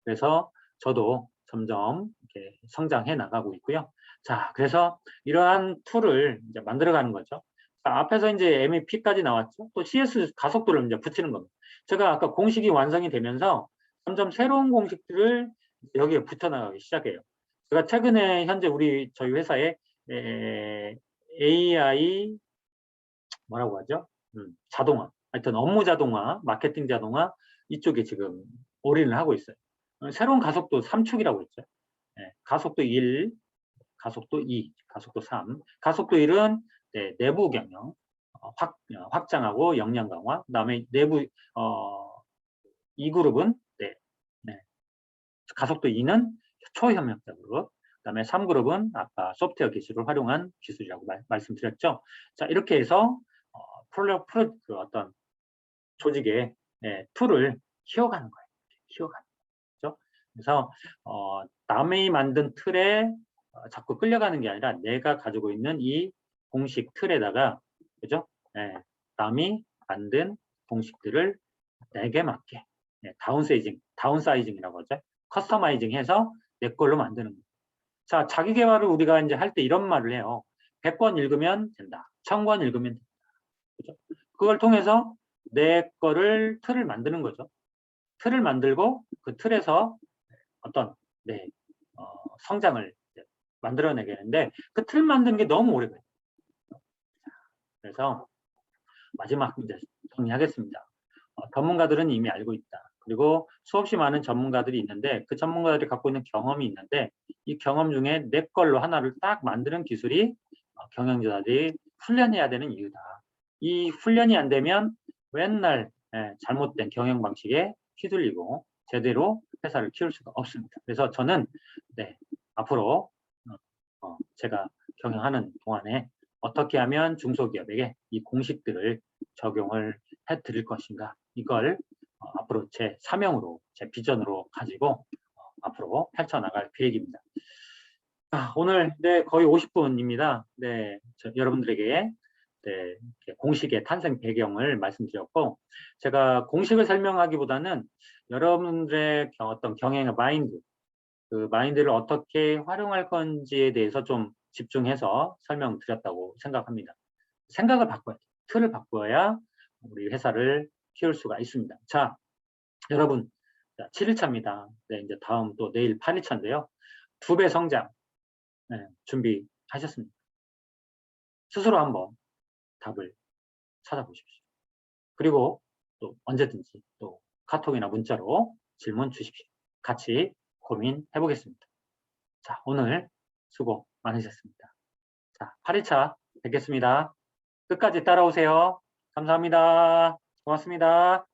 그래서 저도 점점 이렇게 성장해 나가고 있고요. 자, 그래서 이러한 툴을 이제 만들어가는 거죠. 자, 앞에서 이제 MEP까지 나왔죠. 또 CS 가속도를 이제 붙이는 겁니다. 제가 아까 공식이 완성이 되면서 점점 새로운 공식들을 여기에 붙여나가기 시작해요. 제가 최근에 현재 저희 회사에 AI 뭐라고 하죠? 자동화. 하여튼 업무 자동화, 마케팅 자동화 이쪽에 지금 올인을 하고 있어요. 새로운 가속도 3축이라고 했죠. 네, 가속도 1, 가속도 2, 가속도 3. 가속도 1은 네, 내부 경영 확장하고 역량 강화. 그다음에 내부 2그룹은 네, 네. 가속도 2는 초협력자 그룹. 그다음에 3그룹은 아까 소프트웨어 기술을 활용한 기술이라고 말씀드렸죠. 자, 이렇게 해서 그 어떤 조직의 툴을 키워가는 거예요. 키워가는 거죠. 그래서 남이 만든 틀에 자꾸 끌려가는 게 아니라 내가 가지고 있는 이 공식 틀에다가 그죠? 남이 만든 공식들을 내게 맞게 다운사이징이라고 하죠. 커스터마이징해서 내 걸로 만드는 거예요. 자, 자기 개발을 우리가 이제 할 때 이런 말을 해요. 100권 읽으면 된다. 1000권 읽으면 된다. 그죠? 그걸 통해서 내 거를 틀을 만드는 거죠. 틀을 만들고 그 틀에서 어떤 성장을 만들어내겠는데 그 틀 만드는 게 너무 오래 걸려요. 그래서 마지막 이제 정리하겠습니다. 전문가들은 이미 알고 있다. 그리고 수없이 많은 전문가들이 있는데 그 전문가들이 갖고 있는 경험이 있는데 이 경험 중에 내 걸로 하나를 딱 만드는 기술이 경영자들이 훈련해야 되는 이유다. 이 훈련이 안 되면 맨날 잘못된 경영 방식에 휘둘리고 제대로 회사를 키울 수가 없습니다. 그래서 저는 앞으로 제가 경영하는 동안에 어떻게 하면 중소기업에게 이 공식들을 적용을 해드릴 것인가 이걸 앞으로 제 사명으로 제 비전으로 가지고 앞으로 펼쳐나갈 계획입니다. 오늘 거의 50분입니다. 여러분들에게 공식의 탄생 배경을 말씀드렸고 제가 공식을 설명하기보다는 여러분들의 어떤 경영의 마인드 그 마인드를 어떻게 활용할 건지에 대해서 좀 집중해서 설명드렸다고 생각합니다. 생각을 바꿔야 돼요. 틀을 바꿔야 우리 회사를 키울 수가 있습니다. 자, 여러분 7일차입니다. 이제 다음 또 내일 8일차인데요. 2배 성장 준비하셨습니까? 스스로 한번 답을 찾아보십시오. 그리고 또 언제든지 또 카톡이나 문자로 질문 주십시오. 같이 고민해 보겠습니다. 자, 오늘 수고 많으셨습니다. 자, 8일차 뵙겠습니다. 끝까지 따라오세요. 감사합니다. 고맙습니다.